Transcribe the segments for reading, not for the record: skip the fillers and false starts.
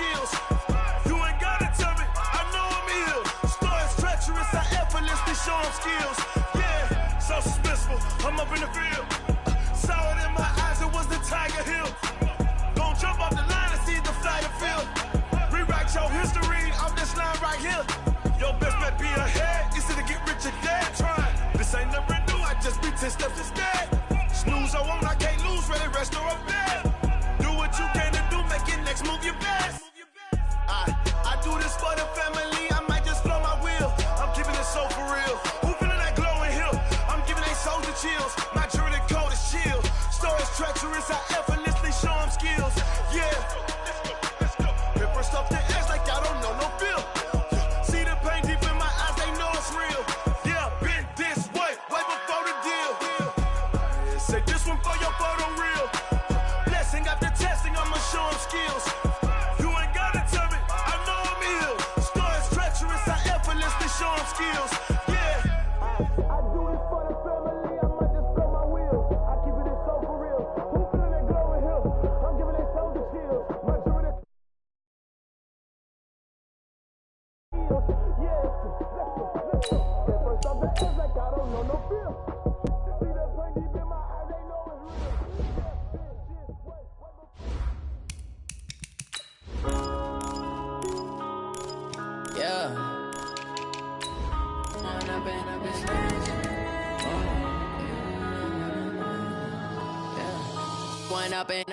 skills. You ain't gotta tell me, I know I'm ill. Stories treacherous, I effortlessly show them skills. Yeah, so suspenseful, I'm up in the field. Saw it in my eyes, it was the Tiger Hill. Don't jump off the line and see the fly the field. Rewrite your history off this line right here. Your best bet be ahead, easy to get rich or dead. Try, this ain't never new, I just be 10 steps instead. Snooze, I won't, I can't lose, ready, rest or a bed. Do what you can to do, make your next move your best. I do this for the family, I might just flow my wheel. I'm keeping it so for real. Who feeling that glowing hill? I'm giving they souls the chills. My jewelry code is chill. Stories treacherous, I effortlessly show them skills. Yeah. Hit first off the edge like I don't know no feel. See the pain deep in my eyes, they know it's real. Yeah, been this way before the deal. Say this one for your photo reel. Blessing after testing, I'ma show them skills. You ain't gotta tell me, I know I'm ill. Stories treacherous, I effortlessly show them skills. Yeah. I do this for the family, I might just blow my wheel. I keep it so for real. Who feeling that glowing hill? I'm giving they souls the chills. My jewelry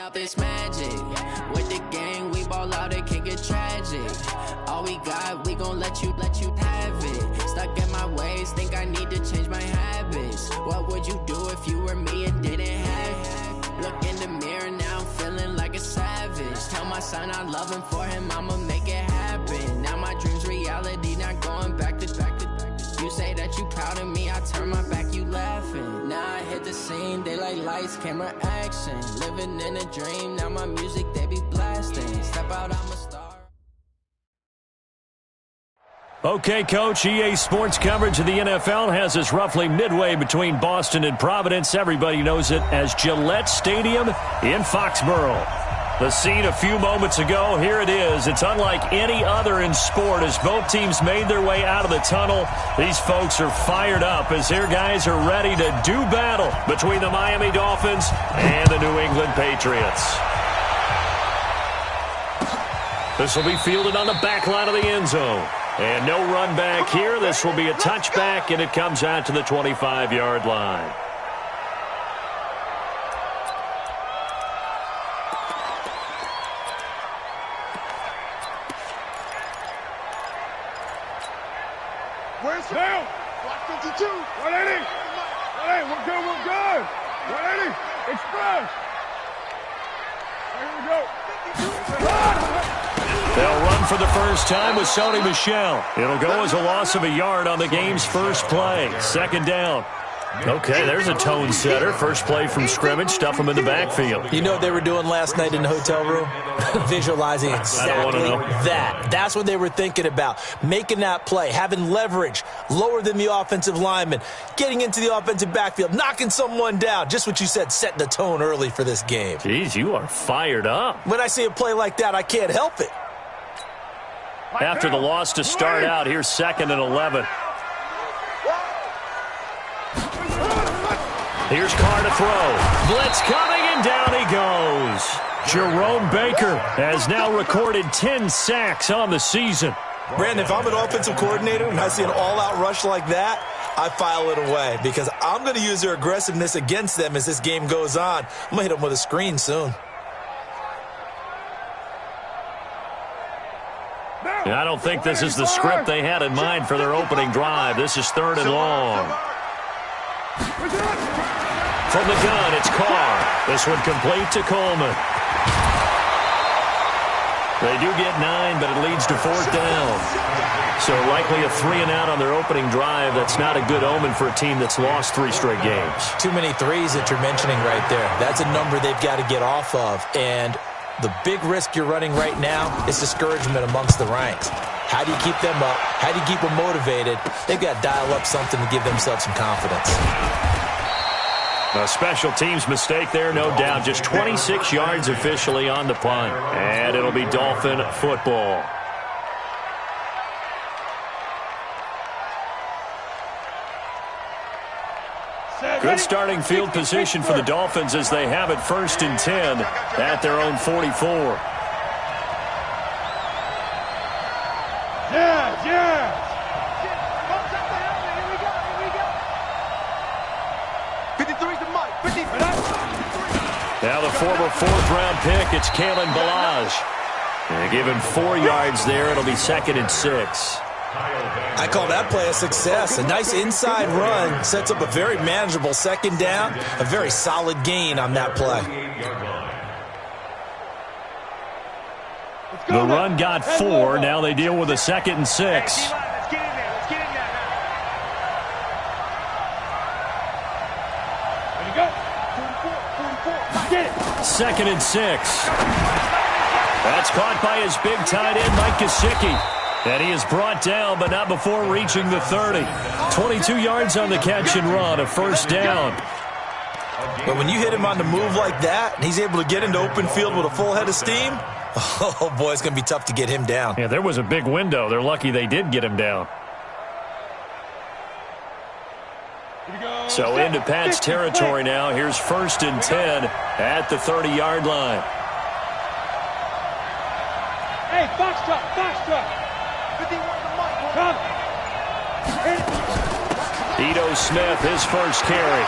Up this magic. With the gang, we ball out, it can get tragic. All we got, we gon' let you have it. Stuck in my ways, think I need to change my habits. What would you do if you were me and didn't have it? Look in the mirror, now I'm feeling like a savage. Tell my son I love him, for him I'ma make it happen. Now my dream's reality, not going back to. You say that you proud of me, I turn my back, you laughing. Now I hit the scene, daylight lights, camera action. Living in a dream, now my music, they be blasting. Step out, I'm a star. Okay, Coach, EA Sports coverage of the NFL has us roughly midway between Boston and Providence. Everybody knows it as Gillette Stadium in Foxborough. The scene a few moments ago, here it is. It's unlike any other in sport as both teams made their way out of the tunnel. These folks are fired up as their guys are ready to do battle between the Miami Dolphins and the New England Patriots. This will be fielded on the back line of the end zone. And no run back here. This will be a touchback, and it comes out to the 25-yard line. Where's down? Block 52. 180. 180. We're good. We're good. 180. Express. Here we go. They'll run for the first time with Sony Michel. It'll go as a loss of a yard on the game's first play. Second down. Okay, there's a tone setter. First play from scrimmage, stuff them in the backfield. You know what they were doing last night in the hotel room? Visualizing exactly that. That's what they were thinking about. Making that play, having leverage, lower than the offensive lineman, getting into the offensive backfield, knocking someone down. Just what you said, setting the tone early for this game. Jeez, you are fired up. When I see a play like that, I can't help it. After the loss to start out, here's 2nd and 11. Here's Carr to throw. Blitz coming, and down he goes. Jerome Baker has now recorded 10 sacks on the season. Brandon, if I'm an offensive coordinator and I see an all-out rush like that, I file it away because I'm going to use their aggressiveness against them as this game goes on. I'm going to hit them with a screen soon. I don't think this is the script they had in mind for their opening drive. This is 3rd and long. From the gun, it's Carr. This one complete to Coleman. They do get 9, but it leads to 4th down. So likely a 3-and-out on their opening drive. That's not a good omen for a team that's lost 3 straight games. Too many threes that you're mentioning right there. That's a number they've got to get off of. And the big risk you're running right now is discouragement amongst the ranks. How do you keep them up? How do you keep them motivated? They've got to dial up something to give themselves some confidence. A special teams mistake there, no doubt. Just 26 yards officially on the punt. And it'll be Dolphin football. Good starting field position for the Dolphins as they have it 1st and 10 at their own 44. Yeah. Now the former 4th-round pick, it's Kalen Ballage. Give him 4 yards there. It'll be 2nd and 6. I call that play a success. A nice inside run sets up a very manageable 2nd down. A very solid gain on that play. The run got 4. Now they deal with a 2nd and 6. Second and 6. That's caught by his big tight end, Mike Gesicki. And he is brought down, but not before reaching the 30. 22 yards on the catch and run, a 1st down. But when you hit him on the move like that, and he's able to get into open field with a full head of steam, oh, boy, it's going to be tough to get him down. Yeah, there was a big window. They're lucky they did get him down. So into Pat's territory now. Here's 1st and 10 at the 30-yard line. Hey, Foxtrot. Come. Ito Smith, his first carry.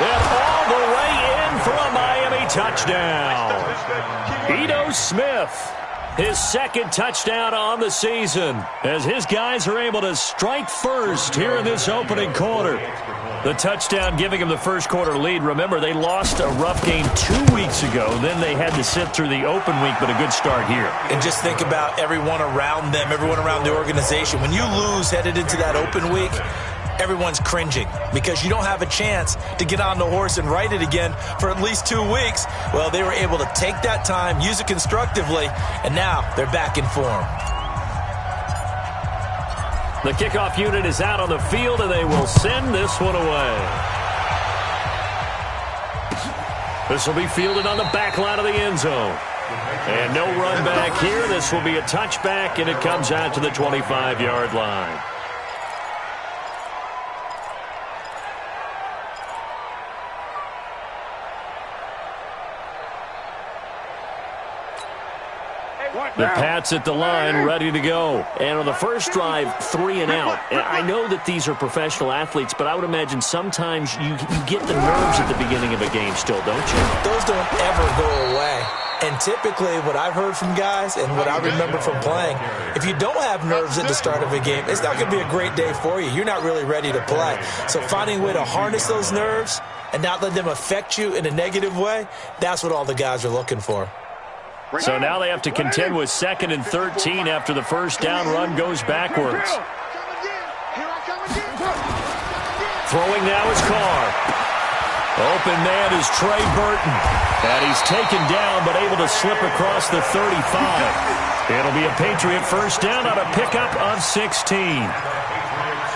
And all the way in for a Miami touchdown. Ito Smith, his 2nd touchdown on the season, as his guys are able to strike first here in this opening quarter. The touchdown giving him the first quarter lead. Remember, they lost a rough game 2 weeks ago. Then they had to sit through the open week, but a good start here. And just think about everyone around them, everyone around the organization. When you lose headed into that open week, everyone's cringing because you don't have a chance to get on the horse and ride it again for at least 2 weeks. Well, they were able to take that time, use it constructively, and now they're back in form. The kickoff unit is out on the field, and they will send this one away. This will be fielded on the back line of the end zone. And no run back here. This will be a touchback, and it comes out to the 25-yard line. The Pats at the line, ready to go. And on the first drive, 3 and out. And I know that these are professional athletes, but I would imagine sometimes you get the nerves at the beginning of a game still, don't you? Those don't ever go away. And typically what I've heard from guys and what I remember from playing, if you don't have nerves at the start of a game, it's not going to be a great day for you. You're not really ready to play. So finding a way to harness those nerves and not let them affect you in a negative way, that's what all the guys are looking for. So now they have to contend with 2nd and 13 after the first down run goes backwards. Throwing now is Carr. Open man is Trey Burton. And he's taken down but able to slip across the 35. It'll be a Patriot first down on a pickup of 16.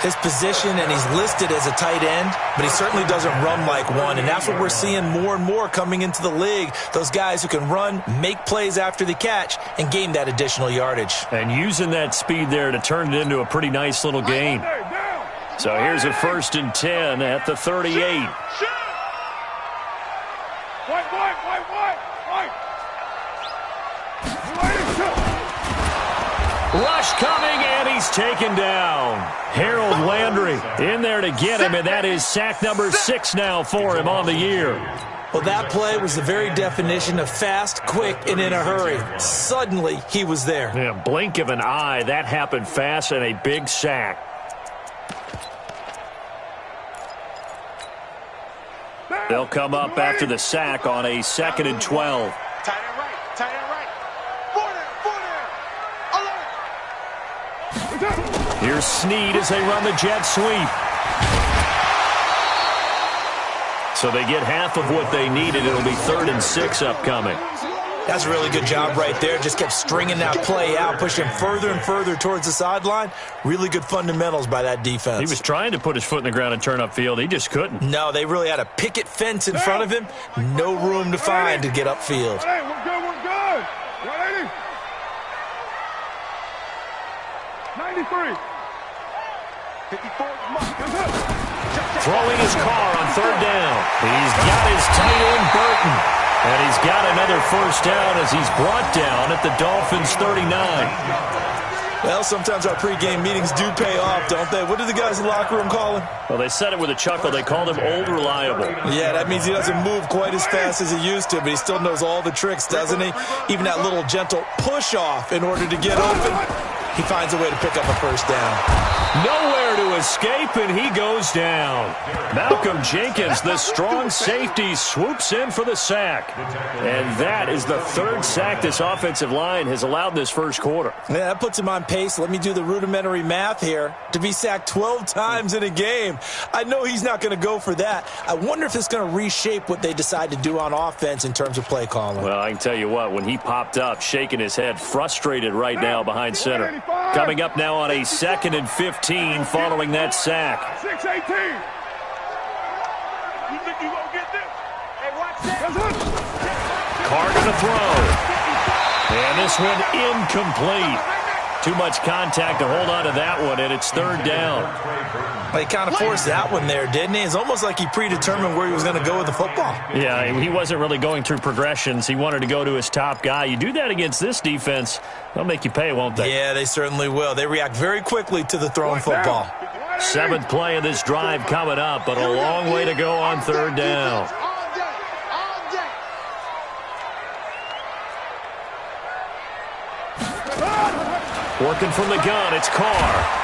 His position, and he's listed as a tight end, but he certainly doesn't run like one, and that's what we're seeing more and more coming into the league. Those guys who can run, make plays after the catch, and gain that additional yardage. And using that speed there to turn it into a pretty nice little gain. So here's a 1st and 10 at the 38. Rush coming, and he's taken down. Harold Landry in there to get him, and that is sack number 6 now for him on the year. Well, that play was the very definition of fast, quick, and in a hurry. Suddenly, he was there. Yeah, blink of an eye. That happened fast, and a big sack. They'll come up after the sack on a 2nd and 12. Here's Snead as they run the jet sweep. So they get half of what they needed. It'll be 3rd and 6 upcoming. That's a really good job right there. Just kept stringing that play out, pushing further and further towards the sideline. Really good fundamentals by that defense. He was trying to put his foot in the ground and turn upfield. He just couldn't. No, they really had a picket fence in front of him. No room to find to get upfield. Hey, we're good, we're good. 180. 93. 54. Throwing his car on third down. He's got his tight end, Burton. And he's got another first down as he's brought down at the Dolphins' 39. Well, sometimes our pregame meetings do pay off, don't they? What do the guys in the locker room call him? Well, they said it with a chuckle. They called him Old Reliable. Yeah, that means he doesn't move quite as fast as he used to, but he still knows all the tricks, doesn't he? Even that little gentle push-off in order to get open. He finds a way to pick up a first down. Nowhere to escape, and he goes down. Malcolm Jenkins, the strong safety, swoops in for the sack. And that is the third sack this offensive line has allowed this first quarter. Yeah, that puts him on pace. Let me do the rudimentary math here. To be sacked 12 times in a game. I know he's not going to go for that. I wonder if it's going to reshape what they decide to do on offense in terms of play calling. Well, I can tell you what, when he popped up, shaking his head, frustrated right now behind center. Coming up now on a 2nd and 15 following that sack. 6-18. You think you gonna get this? Hey, watch that. Carr gonna throw. And this one incomplete. Too much contact to hold on to that one, and it's third down. Well, he kind of forced that one there, didn't he? It's almost like he predetermined where he was going to go with the football. Yeah, he wasn't really going through progressions. He wanted to go to his top guy. You do that against this defense, they'll make you pay, won't they? Yeah, they certainly will. They react very quickly to the thrown football. 7th play of this drive coming up, but a long way to go on third down. Working from the gun, it's Carr.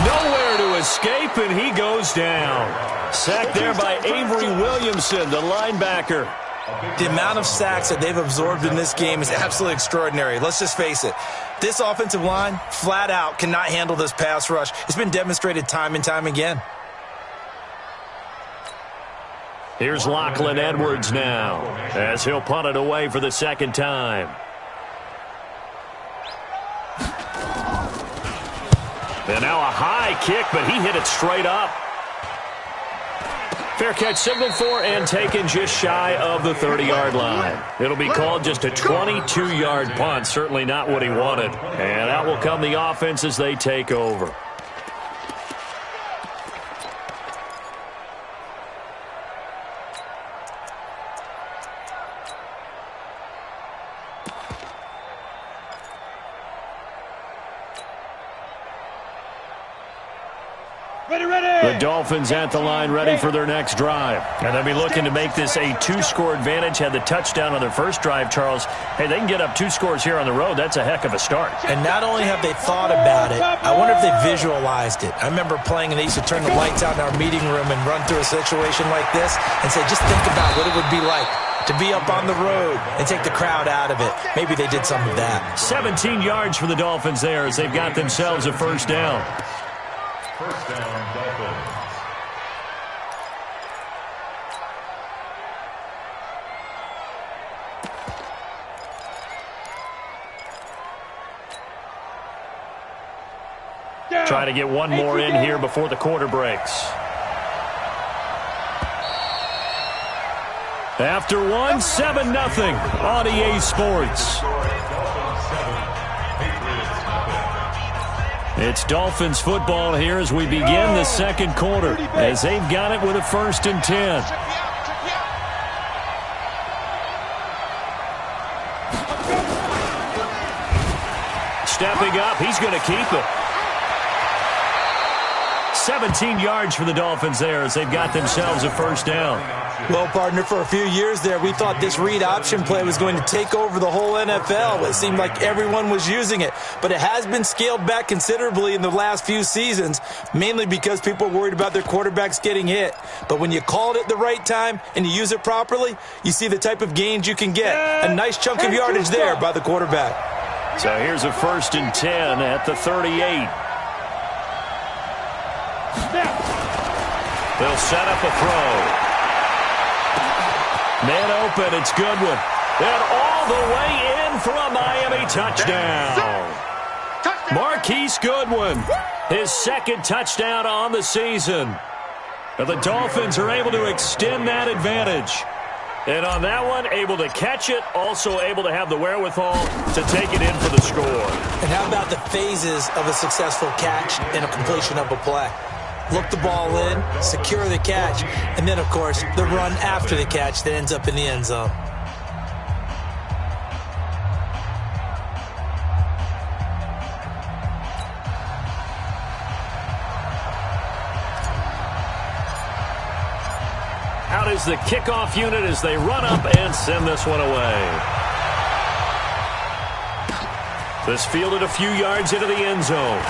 Nowhere to escape, and he goes down. Sacked there by Avery Williamson, the linebacker. The amount of sacks that they've absorbed in this game is absolutely extraordinary. Let's just face it. This offensive line, flat out, cannot handle this pass rush. It's been demonstrated time and time again. Here's Lachlan Edwards now, as he'll punt it away for the second time. And now a high kick, but he hit it straight up. Fair catch signaled for and taken just shy of the 30-yard line. It'll be called just a 22-yard punt. Certainly not what he wanted. And out will come the offense as they take over. The Dolphins at the line, ready for their next drive. And they'll be looking to make this a 2-score advantage. Had the touchdown on their first drive, Charles. Hey, they can get up 2 scores here on the road. That's a heck of a start. And not only have they thought about it, I wonder if they visualized it. I remember playing, and they used to turn the lights out in our meeting room and run through a situation like this and say, just think about what it would be like to be up on the road and take the crowd out of it. Maybe they did some of that. 17 yards for the Dolphins there as they've got themselves a first down. First down, Dolphins. Try to get one more in here before the quarter breaks. After one, 7-0 on EA Sports. It's Dolphins football here as we begin the second quarter, as they've got it with a 1st and 10. Stepping up, he's going to keep it. 17 yards for the Dolphins there as they've got themselves a first down. Well, partner, for a few years there, we thought this read option play was going to take over the whole NFL. It seemed like everyone was using it, but it has been scaled back considerably in the last few seasons, mainly because people are worried about their quarterbacks getting hit. But when you call it at the right time and you use it properly, you see the type of gains you can get. A nice chunk of yardage there by the quarterback. So here's a 1st and 10 at the 38. They'll set up a throw. Man open, it's Goodwin. And all the way in for a Miami touchdown. Marquise Goodwin, his second touchdown on the season. And the Dolphins are able to extend that advantage. And on that one, able to catch it, also able to have the wherewithal to take it in for the score. And how about the phases of a successful catch and a completion of a play? Look the ball in, secure the catch, and then, of course, the run after the catch that ends up in the end zone. Out is the kickoff unit as they run up and send this one away. This fielded a few yards into the end zone.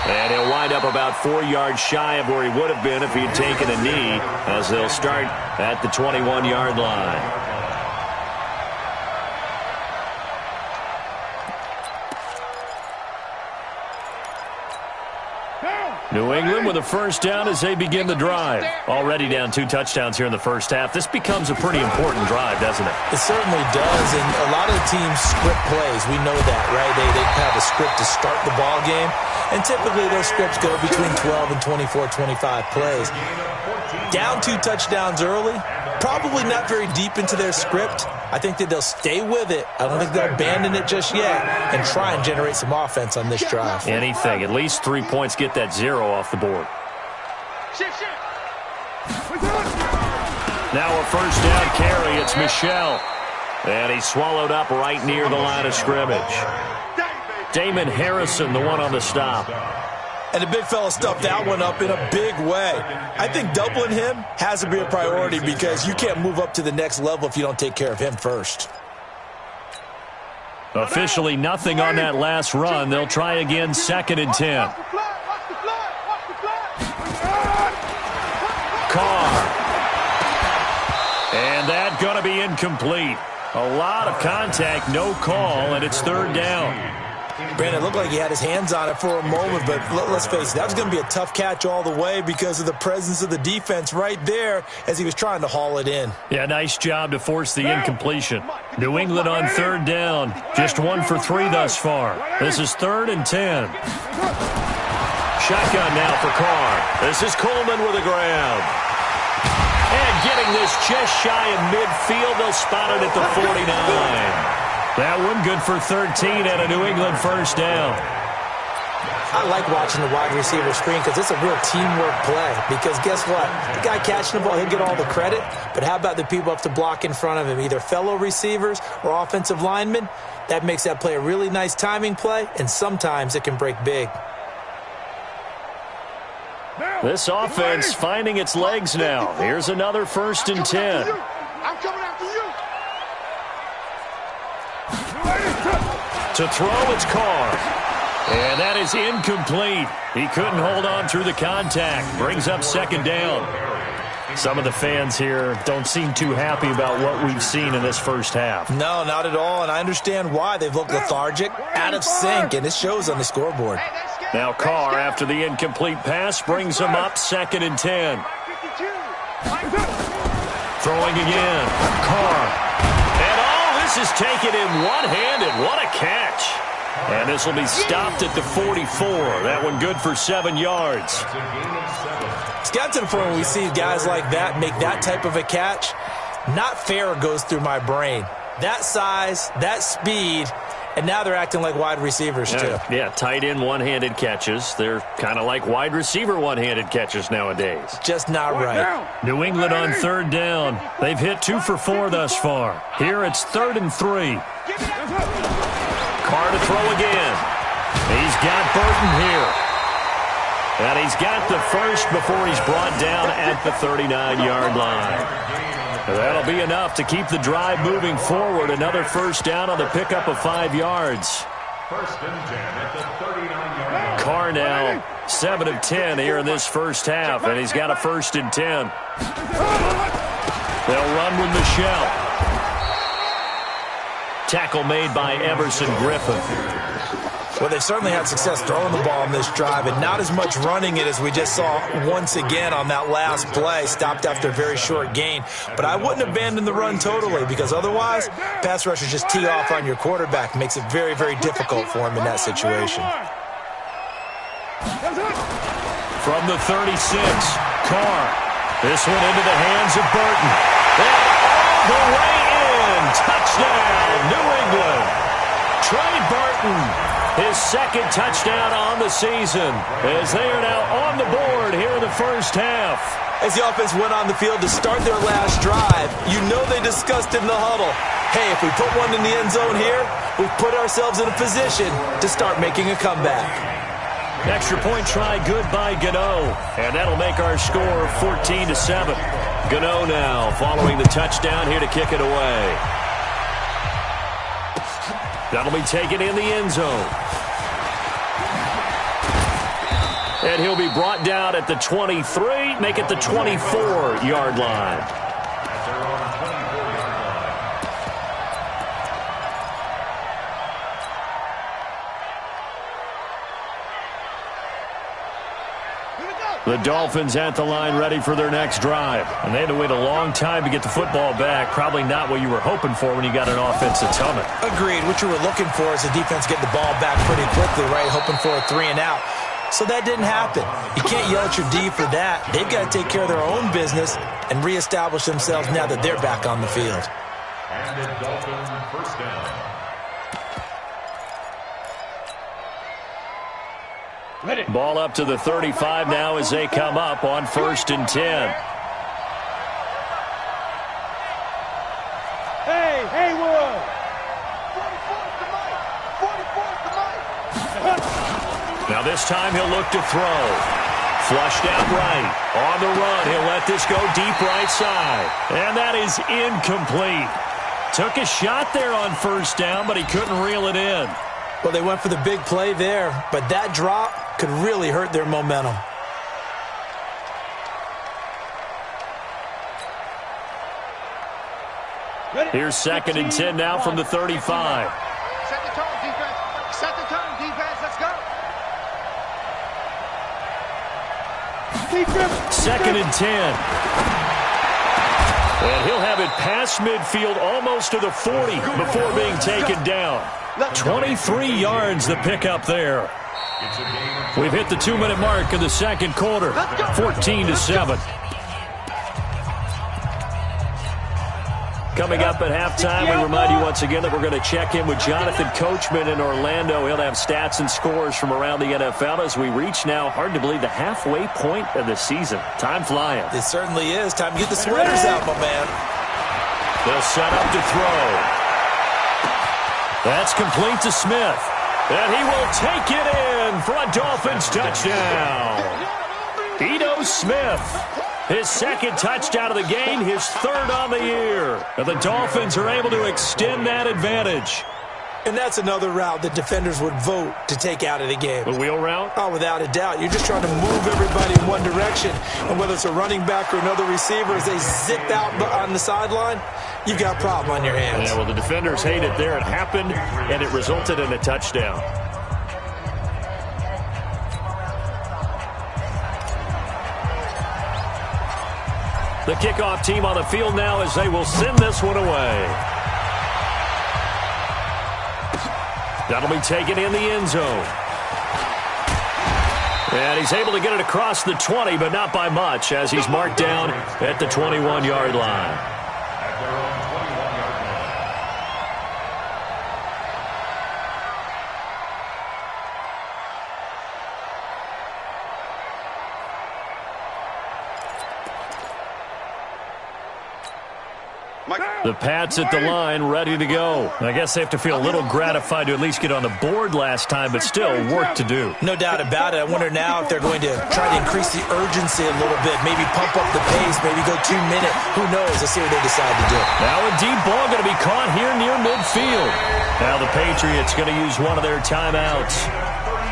And he'll wind up about 4 yards shy of where he would have been if he had taken a knee, as they'll start at the 21-yard line. New England with a first down as they begin the drive. Already down 2 touchdowns here in the first half. This becomes a pretty important drive, doesn't it? It certainly does, and a lot of the teams script plays. We know that, right? They have a script to start the ball game, and typically those scripts go between 12 and 24, 25 plays. Down 2 touchdowns early, probably not very deep into their script. I think that they'll stay with it. I don't think they'll abandon it just yet and try and generate some offense on this drive. Anything. At least 3 points, get that 0 off the board. Now a first down carry. It's Michel. And he's swallowed up right near the line of scrimmage. Damon Harrison, the one on the stop. And the big fella stuffed that one up in a big way. I think doubling him has to be a priority because you can't move up to the next level if you don't take care of him first. Officially nothing on that last run. They'll try again, 2nd and 10. Carr. And that's going to be incomplete. A lot of contact, no call, and it's 3rd down. Brandon, it looked like he had his hands on it for a moment, but let's face it, that was going to be a tough catch all the way because of the presence of the defense right there as he was trying to haul it in. Yeah, nice job to force the incompletion. New England on 3rd down. Just 1 for 3 thus far. This is 3rd and 10. Shotgun now for Carr. This is Coleman with a grab. And getting this just shy of midfield, they'll spot it at the 49. That one good for 13 and a New England first down. I like watching the wide receiver screen because it's a real teamwork play. Because guess what? The guy catching the ball, he'll get all the credit. But how about the people up to block in front of him, either fellow receivers or offensive linemen? That makes that play a really nice timing play, and sometimes it can break big. This offense finding its legs now. Here's another 1st and 10. I'm coming after you. To throw, it's Carr. And that is incomplete. He couldn't hold on through the contact. Brings up 2nd down. Some of the fans here don't seem too happy about what we've seen in this first half. No, not at all, and I understand why. They've looked lethargic, out of sync, and it shows on the scoreboard. Now Carr, after the incomplete pass, brings him up 2nd and 10. Throwing again. Carr. This is taken in one-handed. What a catch. And this will be stopped at the 44. That one good for 7 yards. It's got to the point where we see guys like that make that type of a catch. Not fair goes through my brain. That size, that speed, and now they're acting like wide receivers too. Yeah, tight end one-handed catches. They're kind of like wide receiver one-handed catches nowadays. Just not right. New England on 3rd down. They've hit 2 for 4 thus far. Here it's 3rd and 3. Carr to throw again. He's got Burton here. And he's got the first before he's brought down at the 39-yard line. That'll be enough to keep the drive moving forward. Another first down on the pickup of 5 yards. 1st and 10 at the 39-yard line. Carr now 7 of 10 here in this first half, and he's got a 1st and 10. They'll run with Michel. Tackle made by Everson Griffin. Well, they've certainly had success throwing the ball on this drive and not as much running it as we just saw once again on that last play. Stopped after a very short gain. But I wouldn't abandon the run totally because otherwise, pass rushers just tee off on your quarterback. Makes it very, very difficult for him in that situation. From the 36, Carr. This one into the hands of Burton. And all the way in. Touchdown, New England. Trey Burton, his second touchdown on the season, as they are now on the board here in the first half. As the offense went on the field to start their last drive, you know they discussed in the huddle, hey, if we put one in the end zone here, we've put ourselves in a position to start making a comeback. Extra point try good by Gano, and that'll make our score 14-7. Gano now following the touchdown here to kick it away. That'll be taken in the end zone. And he'll be brought down at the 23, make it the 24-yard line. The Dolphins at the line ready for their next drive. And they had to wait a long time to get the football back. Probably not what you were hoping for when you got an offensive summit. Agreed. What you were looking for is the defense getting the ball back pretty quickly, right? Hoping for a 3 and out. So that didn't happen. You can't yell at your D for that. They've got to take care of their own business and reestablish themselves now that they're back on the field. And the Dolphins first down. Ball up to the 35 now as they come up on 1st and 10. Hey, Haywood! Now this time he'll look to throw. Flushed out right. On the run, he'll let this go deep right side. And that is incomplete. Took a shot there on 1st down, but he couldn't reel it in. Well, they went for the big play there, but that drop could really hurt their momentum. Here's 2nd and 10 now from the 35. Set the tone, defense. Set the tone, defense. Let's go. 2nd and 10. And he'll have it past midfield almost to the 40 before being taken down. 23 yards the pickup there. We've hit the 2-minute mark in the second quarter. 14-7. Coming up at halftime, we remind you once again that we're going to check in with Jonathan Coachman in Orlando. He'll have stats and scores from around the NFL as we reach now, hard to believe, the halfway point of the season. Time flying. It certainly is. Time to get the sweaters out, my man. They'll set up to throw. That's complete to Smith. And he will take it in for a Dolphins touchdown. Ito Smith, his 2nd touchdown of the game, his 3rd on the year. And the Dolphins are able to extend that advantage. And that's another route that defenders would vote to take out of the game. The wheel route? Oh, without a doubt. You're just trying to move everybody in one direction. And whether it's a running back or another receiver, as they zip out on the sideline, you've got a problem on your hands. Yeah, well, the defenders hate it there. It happened, and it resulted in a touchdown. The kickoff team on the field now as they will send this one away. That'll be taken in the end zone. And he's able to get it across the 20, but not by much, as he's marked down at the 21-yard line. At their own 21-yard line. The Pats at the line, ready to go. I guess they have to feel a little gratified to at least get on the board last time, but still work to do. No doubt about it. I wonder now if they're going to try to increase the urgency a little bit, maybe pump up the pace, maybe go 2-minute. Who knows? Let's see what they decide to do. Now a deep ball going to be caught here near midfield. Now the Patriots going to use one of their timeouts,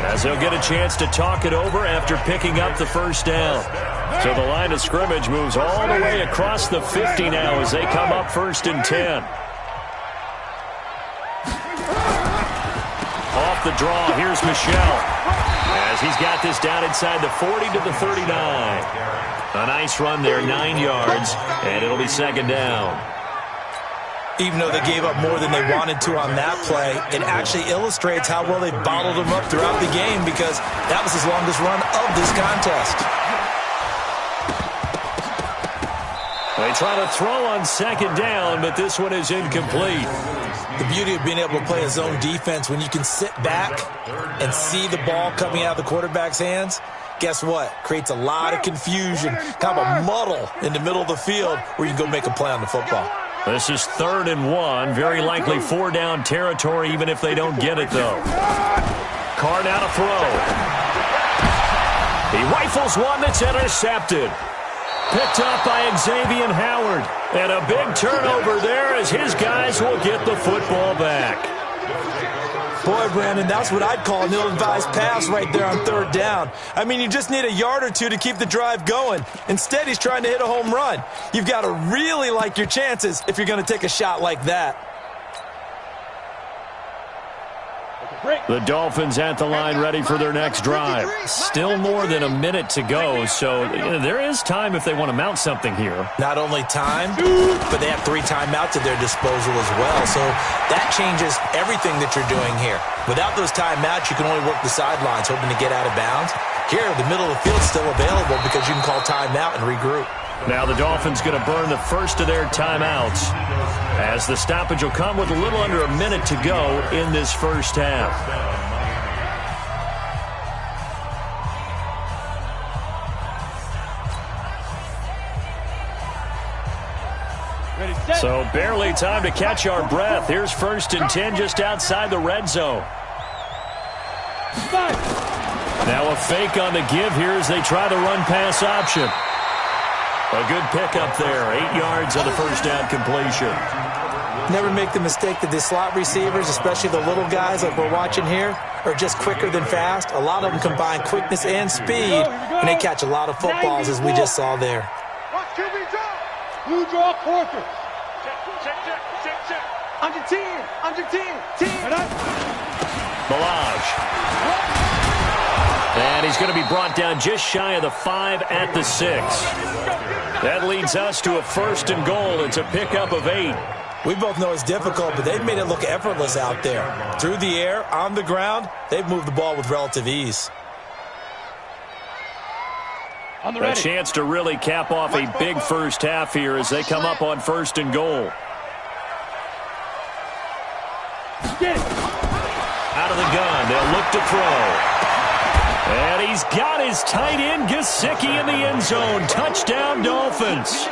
as they'll get a chance to talk it over after picking up the 1st down. So the line of scrimmage moves all the way across the 50 now as they come up 1st and 10. Off off the draw. Here's Michel as he's got this down inside the 40 to the 39. A nice run there, 9 yards, and it'll be second down. Even though they gave up more than they wanted to on that play, it actually illustrates how well they bottled them up throughout the game, because that was his longest run of this contest. They try to throw on second down, but this one is incomplete. The beauty of being able to play a zone defense when you can sit back and see the ball coming out of the quarterback's hands, guess what? Creates a lot of confusion, kind of a muddle in the middle of the field where you can go make a play on the football. This is 3rd and 1. Very likely 4-down territory, even if they don't get it, though. Carr now to throw. He rifles one that's intercepted. Picked up by Xavier Howard. And a big turnover there as his guys will get the football back. Boy, Brandon, that's what I'd call an ill-advised pass right there on 3rd down. I mean, you just need a yard or two to keep the drive going. Instead, he's trying to hit a home run. You've got to really like your chances if you're going to take a shot like that. The Dolphins at the line ready for their next drive. Still more than a minute to go, so there is time if they want to mount something here. Not only time, but they have 3 timeouts at their disposal as well, so that changes everything that you're doing here. Without those timeouts, you can only work the sidelines, hoping to get out of bounds. Here, the middle of the field is still available because you can call timeout and regroup. Now the Dolphins going to burn the first of their timeouts as the stoppage will come with a little under a minute to go in this first half. So barely time to catch our breath. Here's 1st and 10 just outside the red zone. Now a fake on the give here as they try the run-pass option. A good pickup there, 8 yards on the first down completion. Never make the mistake that the slot receivers, especially the little guys like we're watching here, are just quicker than fast. A lot of them combine quickness and speed, and they catch a lot of footballs, as we just saw there. Blue draw quarter. Check. Under 10. Balaj. And he's going to be brought down just shy of the 5 at the 6. That leads us to a 1st and goal. It's a pickup of 8. We both know it's difficult, but they've made it look effortless out there. Through the air, on the ground, they've moved the ball with relative ease. A chance to really cap off a big first half here as they come up on 1st and goal. Out of the gun, they'll look to throw. And he's got his tight end, Gesicki, in the end zone. Touchdown, Dolphins.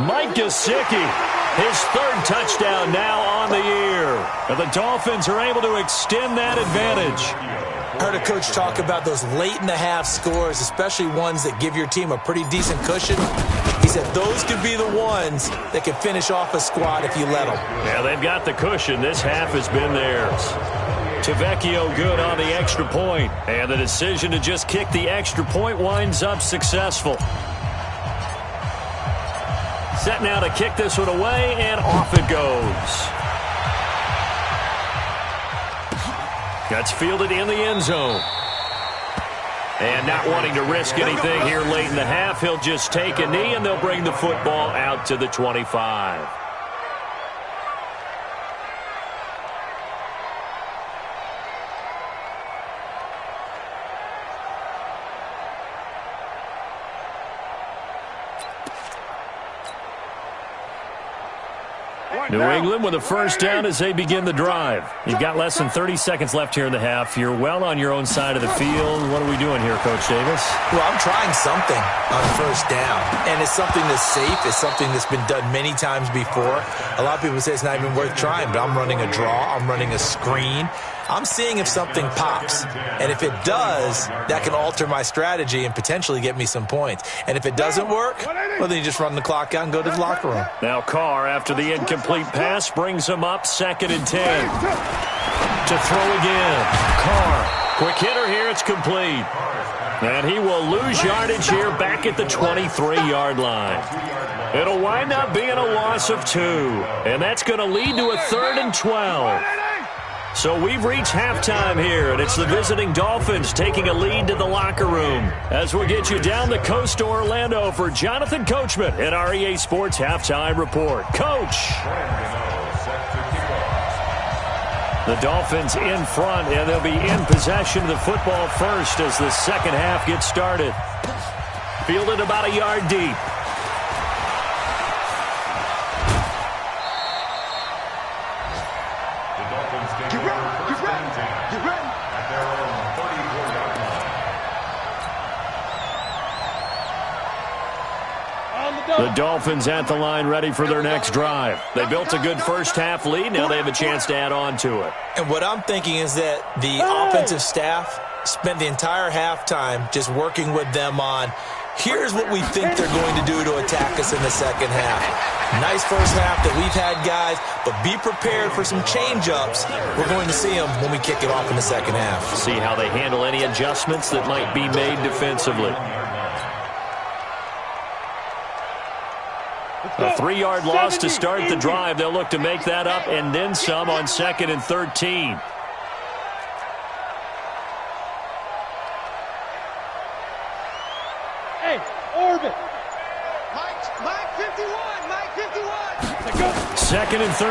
Mike Gesicki, his 3rd touchdown now on the year. And the Dolphins are able to extend that advantage. I heard a coach talk about those late-in-the-half scores, especially ones that give your team a pretty decent cushion. He said those could be the ones that can finish off a squad if you let them. Yeah, they've got the cushion. This half has been theirs. Tavecchio good on the extra point. And the decision to just kick the extra point winds up successful. Set now to kick this one away, and off it goes. That's fielded in the end zone. And not wanting to risk anything here late in the half, he'll just take a knee, and they'll bring the football out to the 25. New England with a first down as they begin the drive. You've got less than 30 seconds left here in the half. You're well on your own side of the field. What are we doing here, Coach Davis? Well, I'm trying something on first down, and it's something that's safe. It's something that's been done many times before. A lot of people say it's not even worth trying, but I'm running a draw. I'm running a screen. I'm seeing if something pops, and if it does, that can alter my strategy and potentially get me some points. And if it doesn't work, well, then you just run the clock out and go to the locker room. Now Carr, after the incomplete pass, brings him up 2nd and 10. To throw again. Carr, quick hitter here, it's complete. And he will lose yardage here back at the 23-yard line. It'll wind up being a loss of 2, and that's going to lead to a 3rd and 12. So we've reached halftime here, and it's the visiting Dolphins taking a lead to the locker room. As we'll get you down the coast to Orlando for Jonathan Coachman at our EA Sports Halftime Report. Coach! The Dolphins in front, and they'll be in possession of the football first as the second half gets started. Fielded about a yard deep. The Dolphins at the line ready for their next drive. They built a good first-half lead. Now they have a chance to add on to it. And what I'm thinking is that the offensive staff spent the entire halftime just working with them on, here's what we think they're going to do to attack us in the second half. Nice first half that we've had, guys, but be prepared for some change-ups. We're going to see them when we kick it off in the second half. See how they handle any adjustments that might be made defensively. A 3-yard loss to start the drive. They'll look to make that up and then some on 2nd and 13. Hey, Orbit. Mike 51, Mike 51. 2nd and 13.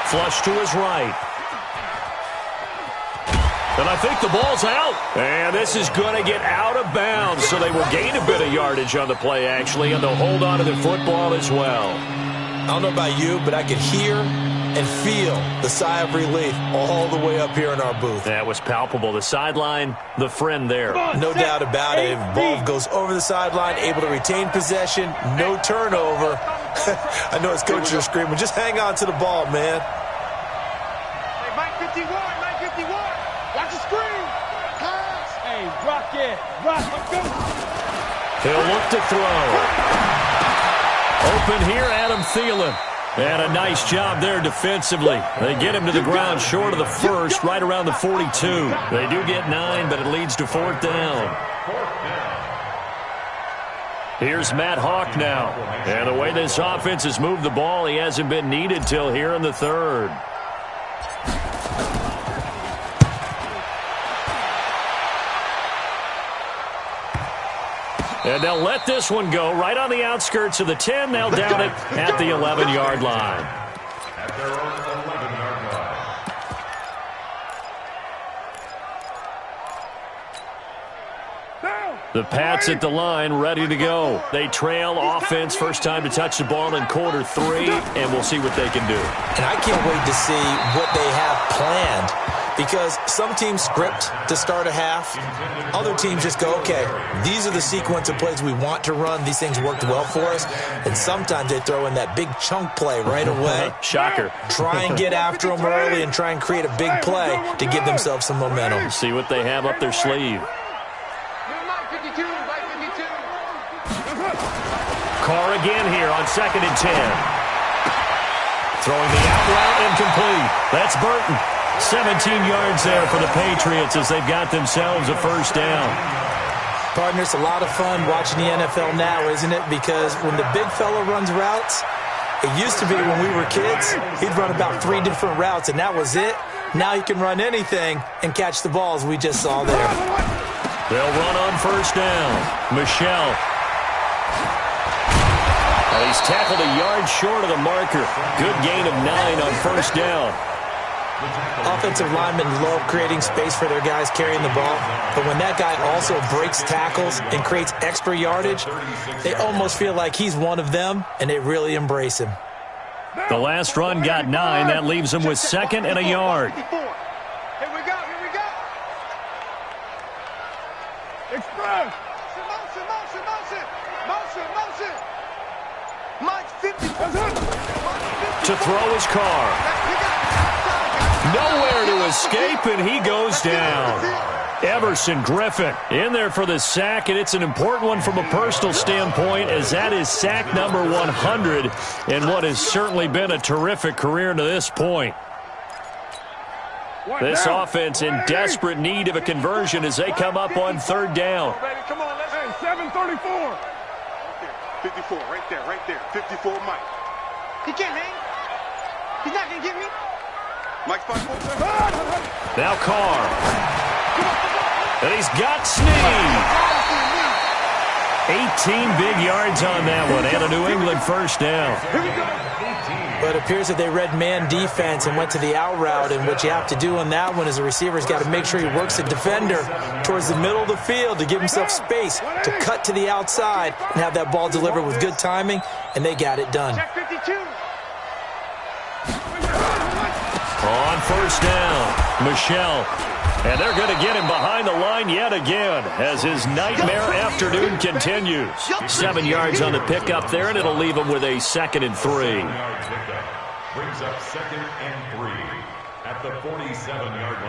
Flush to his right. And I think the ball's out. And this is going to get out of bounds. So they will gain a bit of yardage on the play, actually, and they'll hold on to the football as well. I don't know about you, but I could hear and feel the sigh of relief all the way up here in our booth. That was palpable. The sideline, the friend there. No doubt about it. If the ball goes over the sideline, able to retain possession, no turnover. I know his coaches are screaming, just hang on to the ball, man. Hey, Mike 51, Mike 51. Watch the screen. Pass. Hey, rock it. Rock. Let's go. He'll look to throw. Open here, Adam Thielen. And a nice job there defensively. They get him to the ground short of the first, right around the 42. They do get 9, but it leads to 4th down. Here's Matt Hawk now. And the way this offense has moved the ball, he hasn't been needed till here in the 3rd. And they'll let this one go right on the outskirts of the 10. They'll down it at the 11-yard line. At their own 11-yard line. The Pats at the line, ready to go. They trail offense, first time to touch the ball in quarter 3, and we'll see what they can do. And I can't wait to see what they have planned, because some teams script to start a half. Other teams just go, okay, these are the sequence of plays we want to run. These things worked well for us. And sometimes they throw in that big chunk play right away. Shocker. Try and get after them early and try and create a big play to give themselves some momentum. See what they have up their sleeve. Carr again here on 2nd and 10. Throwing the out route incomplete. That's Burton. 17 yards there for the Patriots as they've got themselves a first down. Partner, it's a lot of fun watching the NFL now, isn't it? Because when the big fella runs routes, it used to be when we were kids, he'd run about 3 different routes, and that was it. Now he can run anything and catch the balls we just saw there. They'll run on first down. Michelle. Well, he's tackled a yard short of the marker. Good gain of 9 on first down. Offensive linemen love creating space for their guys carrying the ball, but when that guy also breaks tackles and creates extra yardage, they almost feel like he's one of them, and they really embrace him. The last run got 9. That leaves him with 2nd and a yard. Here we go, here we go. Express. Motion, motion, motion. Motion, motion. Mike 50. To throw his Carr. Nowhere to escape, and he goes down. Everson Griffin in there for the sack, and it's an important one from a personal standpoint, as that is sack number 100 in what has certainly been a terrific career to this point. This offense in desperate need of a conversion as they come up on 3rd down. Come on, let's 734. 54, right there, right there. 54, Mike. He can't hang. He's not going to get me. Mike's back. Now Carr. And he's got Snead. 18 big yards on that one, and a New England first down. But it appears that they read man defense and went to the out route, and what you have to do on that one is the receiver's got to make sure he works the defender towards the middle of the field to give himself space to cut to the outside and have that ball delivered with good timing, and they got it done. On first down, Michelle. And they're going to get him behind the line yet again as his nightmare afternoon continues. 7 yards on the pickup there, and it'll leave him with a 2nd and 3. Brings up 2nd and 3 at the 47-yard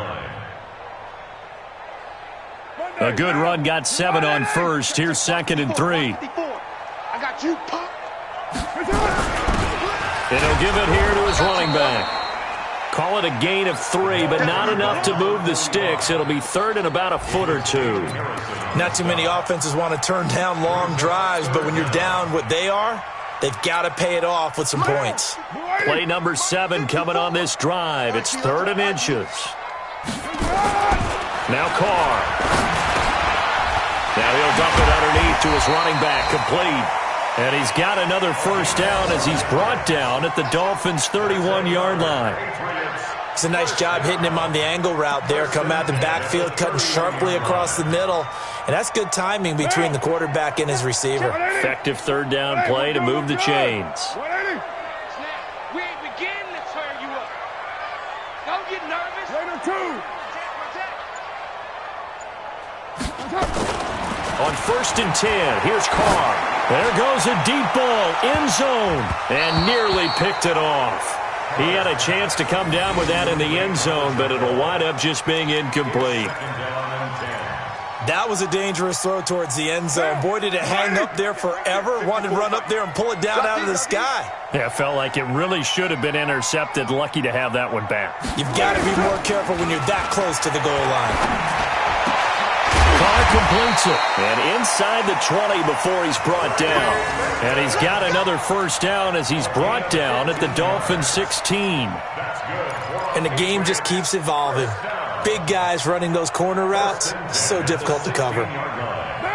line. A good run got 7 on first. Here's 2nd and 3. I got you, Pop. And he'll give it here to his running back. Call it a gain of 3, but not enough to move the sticks. It'll be 3rd and about a foot or 2. Not too many offenses want to turn down long drives, but when you're down what they are, they've got to pay it off with some points. Play number 7 coming on this drive. It's 3rd and inches. Now Carr. Now he'll dump it underneath to his running back, complete. And he's got another first down as he's brought down at the Dolphins' 31-yard line. It's a nice job hitting him on the angle route there. Come out the backfield, cutting sharply across the middle. And that's good timing between the quarterback and his receiver. Effective 3rd down play to move the chains. We ain't beginning to turn you up. Don't get nervous. On 1st and 10, here's Carr. There goes a deep ball, end zone, and nearly picked it off. He had a chance to come down with that in the end zone, but it'll wind up just being incomplete. That was a dangerous throw towards the end zone. Boy, did it hang up there forever. Wanted to run up there and pull it down out of the sky. Yeah, it felt like it really should have been intercepted. Lucky to have that one back. You've got to be more careful when you're that close to the goal line. Carr completes it, and inside the 20 before he's brought down. And he's got another first down as he's brought down at the Dolphins' 16. And the game just keeps evolving. Big guys running those corner routes, so difficult to cover.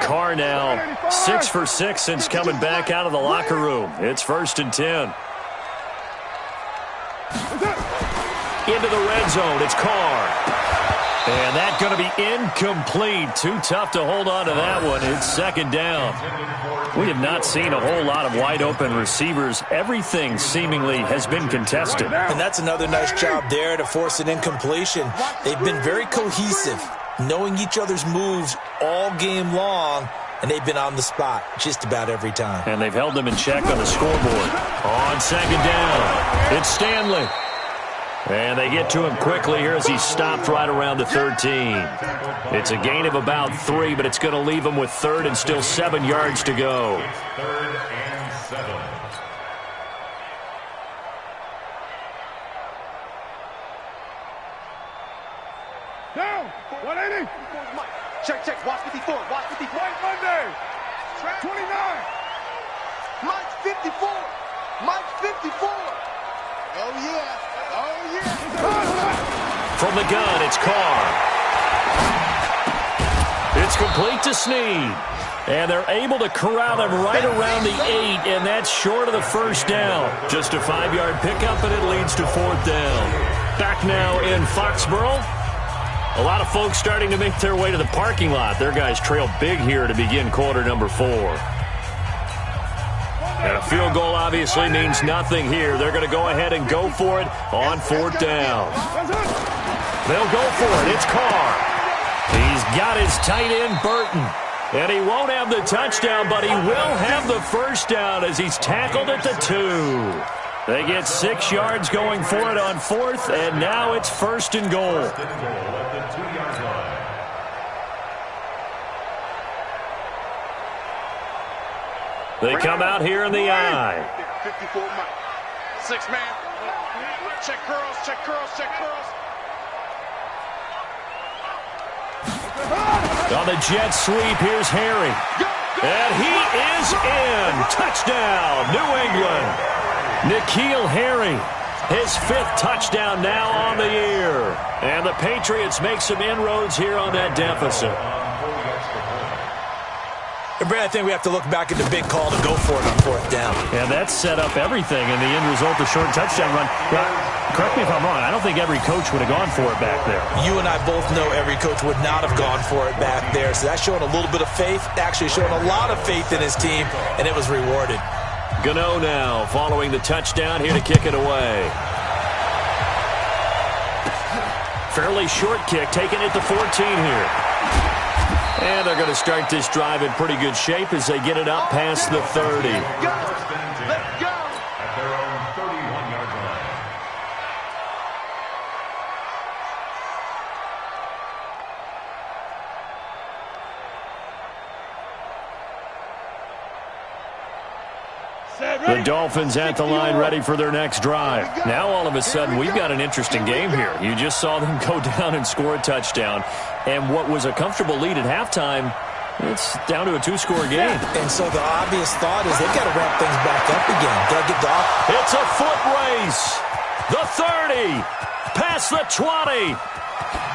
Carr now 6 for 6 since coming back out of the locker room. It's 1st and 10. Into the red zone, it's Carr. And that's going to be incomplete. Too tough to hold on to that one. It's 2nd down. We have not seen a whole lot of wide-open receivers. Everything seemingly has been contested. And that's another nice job there to force an incompletion. They've been very cohesive, knowing each other's moves all game long, and they've been on the spot just about every time. And they've held them in check on the scoreboard. On 2nd down, it's Stanley. And they get to him quickly here as he's stopped right around the 13. It's a gain of about 3, but it's going to leave him with 3rd and still 7 yards to go. 3rd and 7. Down. 180. Check. Watch 54. Watch 54. Monday. 29. Mike's 54. Mike's 54. Oh, yeah. From the gun, it's Carr. It's complete to Snead. And they're able to corral him right around the 8, and that's short of the first down. Just a 5-yard pickup, and it leads to 4th down. Back now in Foxborough. A lot of folks starting to make their way to the parking lot. Their guys trail big here to begin quarter number 4. And a field goal obviously means nothing here. They're going to go ahead and go for it on 4th down. They'll go for it. It's Carr. He's got his tight end, Burton. And he won't have the touchdown, but he will have the first down as he's tackled at the 2. They get 6 yards going for it on 4th, and now it's 1st and goal. They come out here in the I. 54 Mike. 6 man. Check curls. On the jet sweep, here's Harry. And he is in. Touchdown, New England. N'Keal Harry His 5th touchdown now on the year. And the Patriots make some inroads here on that deficit. And Brad, I think we have to look back at the big call to go for it on 4th down. And that set up everything, and the end result, the short touchdown run. Correct me if I'm wrong, I don't think every coach would have gone for it back there. You and I both know every coach would not have gone for it back there. So that's showing a little bit of faith, actually showing a lot of faith in his team, and it was rewarded. Gano now following the touchdown here to kick it away. Fairly short kick, taking it to 14 here. And they're going to start this drive in pretty good shape as they get it up past the 30. Let's go. At their own 31-yard line. The Dolphins at the line ready for their next drive. Now all of a sudden we've got an interesting game here. You just saw them go down and score a touchdown. And what was a comfortable lead at halftime, it's down to a 2-score game. And so the obvious thought is they've got to ramp things back up again. Got to get the It's a foot race. The 30. Past the 20.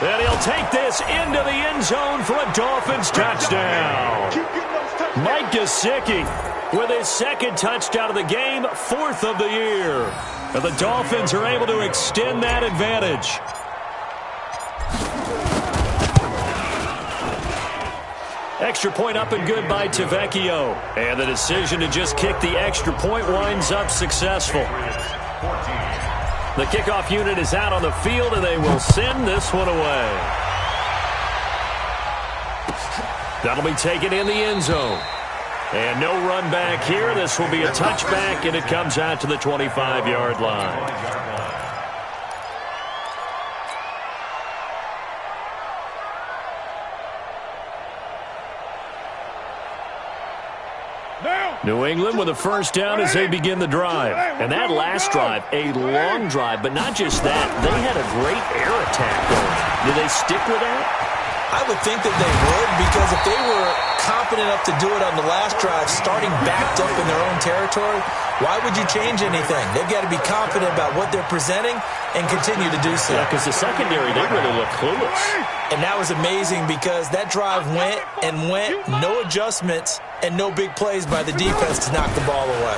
And he'll take this into the end zone for a Dolphins touchdown. Mike Gesicki with his 2nd touchdown of the game, 4th of the year. And the Dolphins are able to extend that advantage. Extra point up and good by Tavecchio. And the decision to just kick the extra point winds up successful. The kickoff unit is out on the field, and they will send this one away. That'll be taken in the end zone. And no run back here. This will be a touchback, and it comes out to the 25-yard line. New England with a first down as they begin the drive. And that last drive, a long drive, but not just that. They had a great air attack going. Did they stick with that? I would think that they would, because if they were confident enough to do it on the last drive, starting backed up in their own territory, why would you change anything? They've got to be confident about what they're presenting and continue to do so. Yeah, because the secondary, they really look clueless. And that was amazing because that drive went and went, no adjustments, and no big plays by the defense to knock the ball away.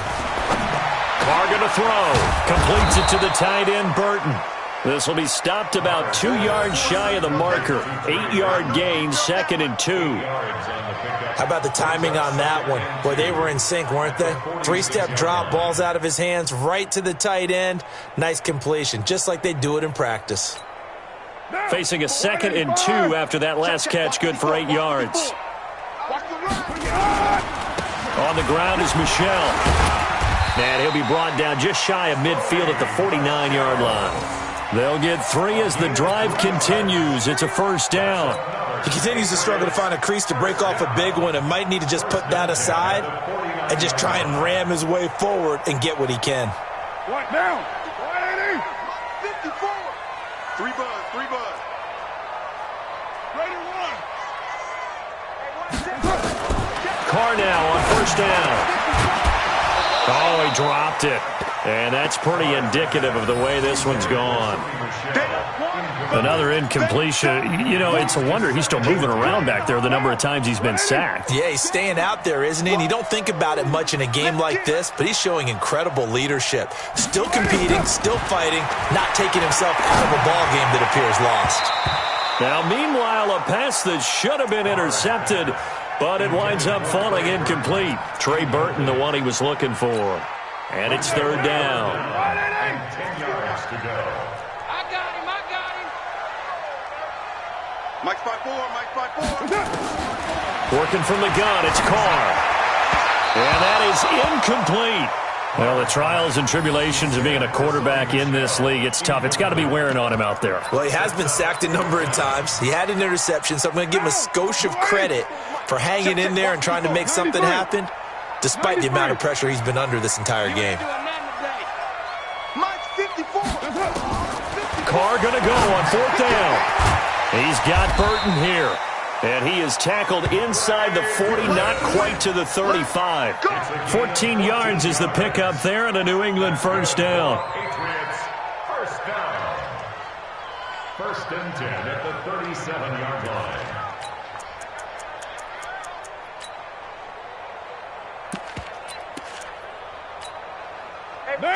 Carr going to throw. Completes it to the tight end, Burton. This will be stopped about 2 yards shy of the marker. 8-yard gain, 2nd and 2. How about the timing on that one? Boy, they were in sync, weren't they? 3-step drop, ball's out of his hands, right to the tight end. Nice completion, just like they do it in practice. Facing a 2nd and 2 after that last catch, good for 8 yards. On the ground is Michel. And he'll be brought down just shy of midfield at the 49-yard line. They'll get 3 as the drive continues. It's a first down. He continues to struggle to find a crease to break off a big one and might need to just put that aside and just try and ram his way forward and get what he can. Right now. 54. 3 bud. Ready, 1. Carr now on first down. Oh, he dropped it. And that's pretty indicative of the way this one's gone. Another incompletion. You know, it's a wonder he's still moving around back there the number of times he's been sacked. Yeah, he's staying out there, isn't he? And you don't think about it much in a game like this, but he's showing incredible leadership. Still competing, still fighting, not taking himself out of a ball game that appears lost. Now, meanwhile, a pass that should have been intercepted, but it winds up falling incomplete. Trey Burton, the one he was looking for. And it's third down. 10 yards to go. I got him. Mike's by 4. Working from the gun, it's Carr. And that is incomplete. Well, the trials and tribulations of being a quarterback in this league, it's tough. It's got to be wearing on him out there. Well, he has been sacked a number of times. He had an interception, so I'm going to give him a skosh of credit for hanging in there and trying to make something happen, despite the amount of pressure he's been under this entire game. Carr going to go on fourth down. He's got Burton here. And he is tackled inside the 40, not quite to the 35. 14 yards is the pickup there and a New England first down. First and 10 at the 37-yard line.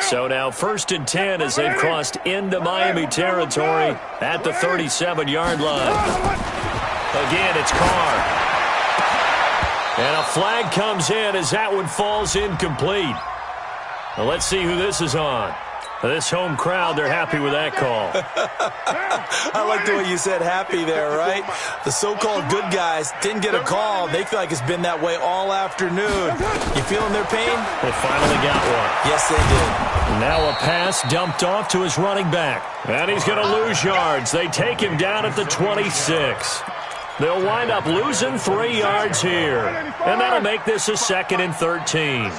So now first and 10 as they've crossed into Miami territory at the 37-yard line. Again, it's Carr. And a flag comes in as that one falls incomplete. Now let's see who this is on. This home crowd, they're happy with that call. I like the way you said happy there, right? The so-called good guys didn't get a call. They feel like it's been that way all afternoon. You feeling their pain? They finally got one. Yes, they did. Now a pass dumped off to his running back. And he's going to lose yards. They take him down at the 26. They'll wind up losing 3 yards here. And that'll make this a 2nd and 13.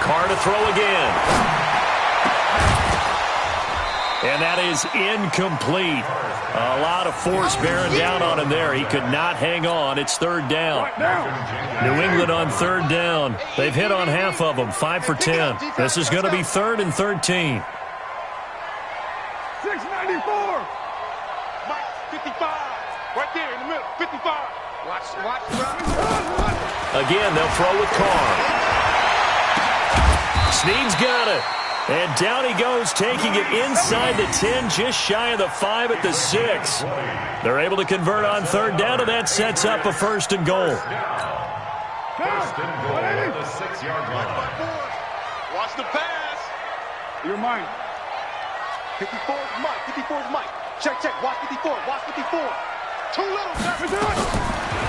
Carr to throw again. And that is incomplete. A lot of force bearing down on him there. He could not hang on. It's 3rd down. New England on 3rd down. They've hit on half of them, 5 for 10. This is going to be 3rd and 13. 694. Mike, 55. Right there in the middle, 55. Watch. Again, they'll throw with Carr. Snead's got it. And down he goes, taking it inside the 10, just shy of the 5 at the 6. They're able to convert on 3rd down, and that sets up a 1st and goal. First and goal at the 6-yard line. Watch the pass. You're mine. 54 is Mike. 54 is Mike. Check. Watch 54. Watch 54. Too little.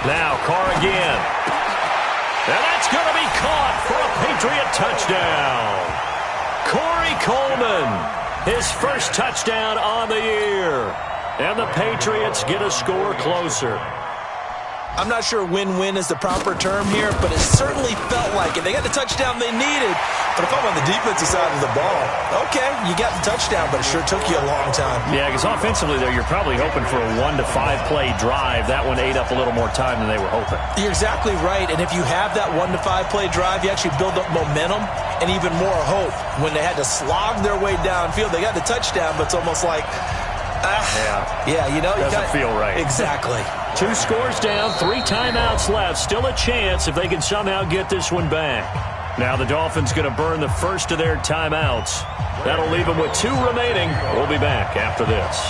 Now Carr again. And that's going to be caught for a Patriot touchdown. Corey Coleman, his first touchdown on the year. And the Patriots get a score closer. I'm not sure win-win is the proper term here, but it certainly felt like it. They got the touchdown they needed, but if I'm on the defensive side of the ball, okay, you got the touchdown, but it sure took you a long time. Yeah, because offensively there, you're probably hoping for a 1 to 5 play drive. That one ate up a little more time than they were hoping. You're exactly right, and if you have that 1 to 5 play drive, you actually build up momentum and even more hope. When they had to slog their way downfield, they got the touchdown, but it's almost like, you know, doesn't feel right. Exactly. 2 scores down, 3 timeouts left. Still a chance if they can somehow get this one back. Now the Dolphins going to burn the first of their timeouts. That'll leave them with 2 remaining. We'll be back after this.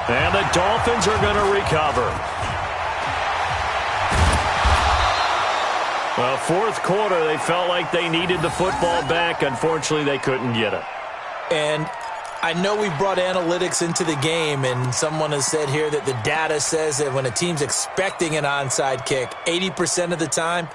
And the Dolphins are going to recover. Well, 4th quarter, they felt like they needed the football back. Unfortunately, they couldn't get it. And I know we brought analytics into the game, and someone has said here that the data says that when a team's expecting an onside kick, 80% of the time,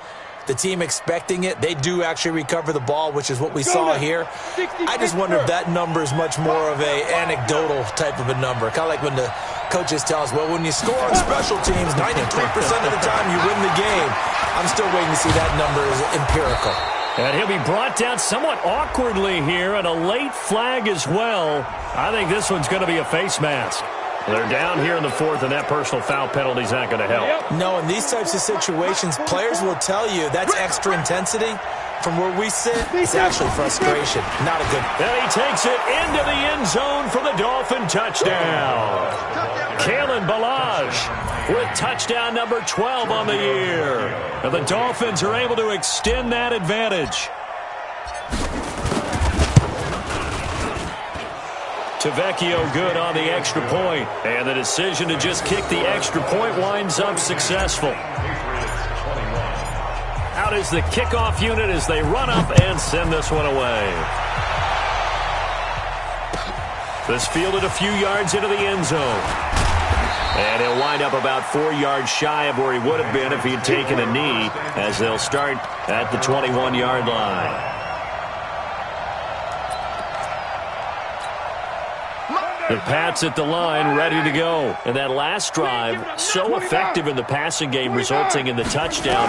the team expecting it, they do actually recover the ball, which is what we saw here. I just wonder if that number is much more of a anecdotal type of a number. Kind of like when the coaches tell us, well, when you score on special teams, 93% of the time you win the game. I'm still waiting to see that number as empirical. And he'll be brought down somewhat awkwardly here, and a late flag as well. I think this one's going to be a face mask. They're down here in the 4th, and that personal foul penalty is not going to help. No, in these types of situations, players will tell you that's extra intensity. From where we sit, it's actually frustration. Not a good. And he takes it into the end zone for the Dolphin touchdown. Kalen Ballage with touchdown number 12 on the year. And the Dolphins are able to extend that advantage. Tavecchio good on the extra point. And the decision to just kick the extra point winds up successful. Out is the kickoff unit as they run up and send this one away. This fielded a few yards into the end zone. And he'll wind up about 4 yards shy of where he would have been if he had taken a knee, as they'll start at the 21-yard line. The Pats at the line, ready to go. And that last drive, so effective in the passing game, resulting in the touchdown.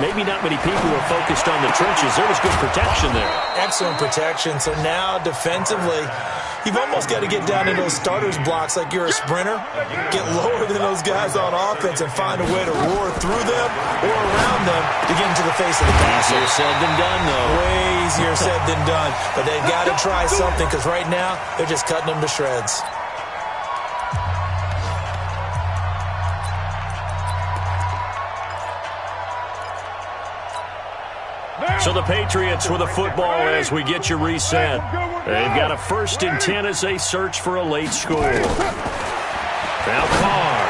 Maybe not many people were focused on the trenches. There was good protection there. Excellent protection. So now defensively, you've almost got to get down in those starters blocks like you're a sprinter. Get lower than those guys on offense and find a way to roar through them or around them to get into the face of the passer. Easier said than done, though. Way easier said than done. But they've got to try something because right now they're just cutting them to shreds. So the Patriots with a football as we get you reset. They've got a 1st and 10 as they search for a late score. Now Carr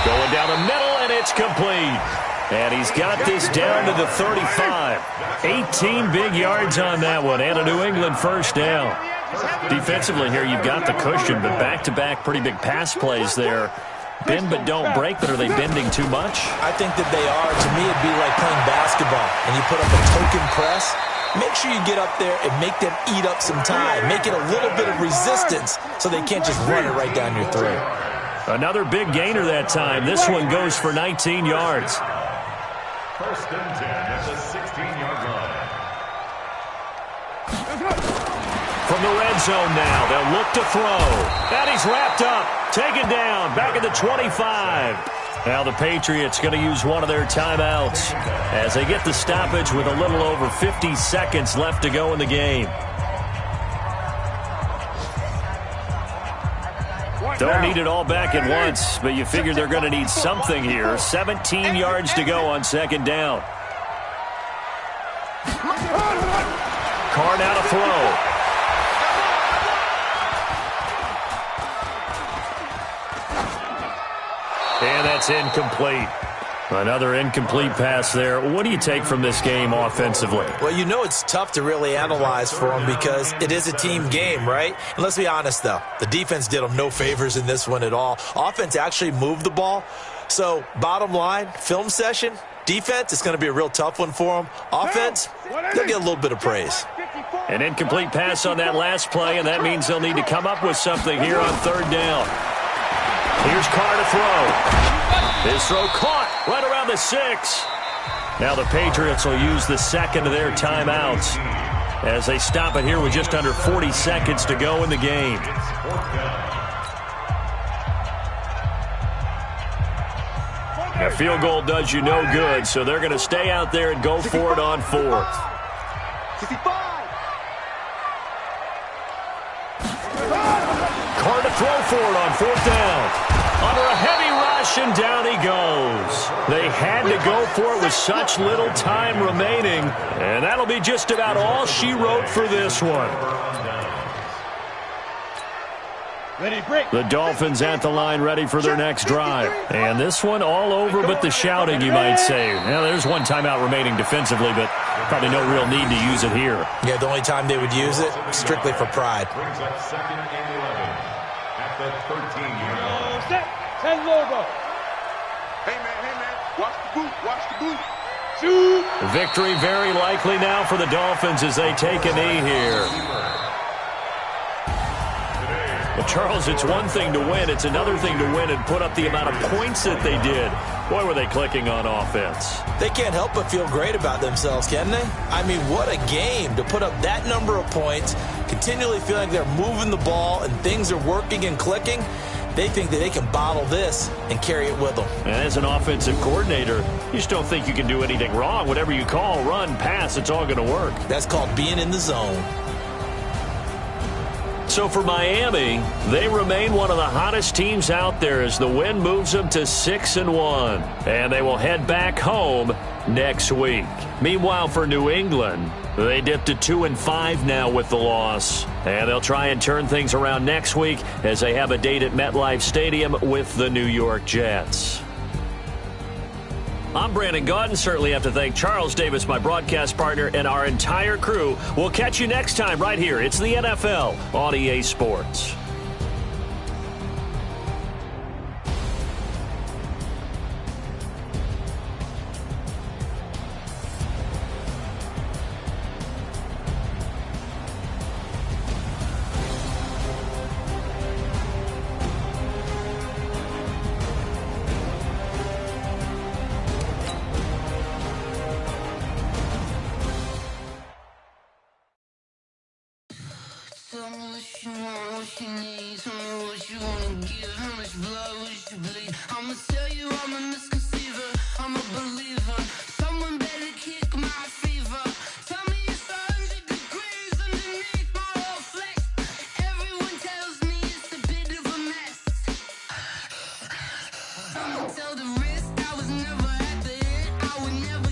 going down the middle, and it's complete. And he's got this down to the 35. 18 big yards on that one, and a New England 1st down. Defensively here, you've got the cushion, but back-to-back pretty big pass plays there. Bend but don't break, but are they bending too much? I think that they are. To me, it'd be like playing basketball, and you put up a token press. Make sure you get up there and make them eat up some time. Make it a little bit of resistance so they can't just run it right down your throat. Another big gainer that time. This one goes for 19 yards. 1st and 10 at the 16-yard line. From the red zone now, they'll look to throw. And he's wrapped up, taken down, back at the 25. Now the Patriots going to use one of their timeouts as they get the stoppage with a little over 50 seconds left to go in the game. Don't need it all back at once, but you figure they're going to need something here. 17 yards to go on 2nd down. Carr now to throw. And that's incomplete. Another incomplete pass there. What do you take from this game offensively? Well, you know it's tough to really analyze for them because it is a team game, right? And let's be honest, though. The defense did them no favors in this one at all. Offense actually moved the ball. So, bottom line, film session, defense, it's going to be a real tough one for them. Offense, they'll get a little bit of praise. An incomplete pass on that last play, and that means they'll need to come up with something here on 3rd down. Here's Carr to throw. His throw caught right around the 6. Now the Patriots will use the 2nd of their timeouts as they stop it here with just under 40 seconds to go in the game. A field goal does you no good, so they're going to stay out there and go for it on 4th. 65. Carr to throw for it on 4th down. Under a heavy rush, and down he goes. They had to go for it with such little time remaining, and that'll be just about all she wrote for this one. The Dolphins at the line ready for their next drive. And this one all over but the shouting, you might say. Now, there's one timeout remaining defensively, but probably no real need to use it here. Yeah, the only time they would use it, strictly for pride. Brings up 2nd and 11 at the 13-yard line. Hey, man, watch the boot. Shoot. Victory very likely now for the Dolphins as they take a knee here. Well, Charles, it's one thing to win. It's another thing to win and put up the amount of points that they did. Boy, were they clicking on offense. They can't help but feel great about themselves, can they? I mean, what a game to put up that number of points, continually feeling like they're moving the ball and things are working and clicking. They think that they can bottle this and carry it with them. And as an offensive coordinator, you just don't think you can do anything wrong. Whatever you call, run, pass, it's all going to work. That's called being in the zone. So for Miami, they remain one of the hottest teams out there as the win moves them to 6-1. And they will head back home next week. Meanwhile, for New England, they dipped to 2-5 now with the loss. And they'll try and turn things around next week as they have a date at MetLife Stadium with the New York Jets. I'm Brandon Gaudin. Certainly have to thank Charles Davis, my broadcast partner, and our entire crew. We'll catch you next time right here. It's the NFL on EA Sports. you want, what you need. Tell me what you wanna give. How much blood would you bleed? I'ma tell you I'm a misconceiver. I'm a believer. Someone better kick my fever. Tell me it's 100 degrees underneath my whole flesh. Everyone tells me it's a bit of a mess. I'ma tell the risk I was never at the end. I would never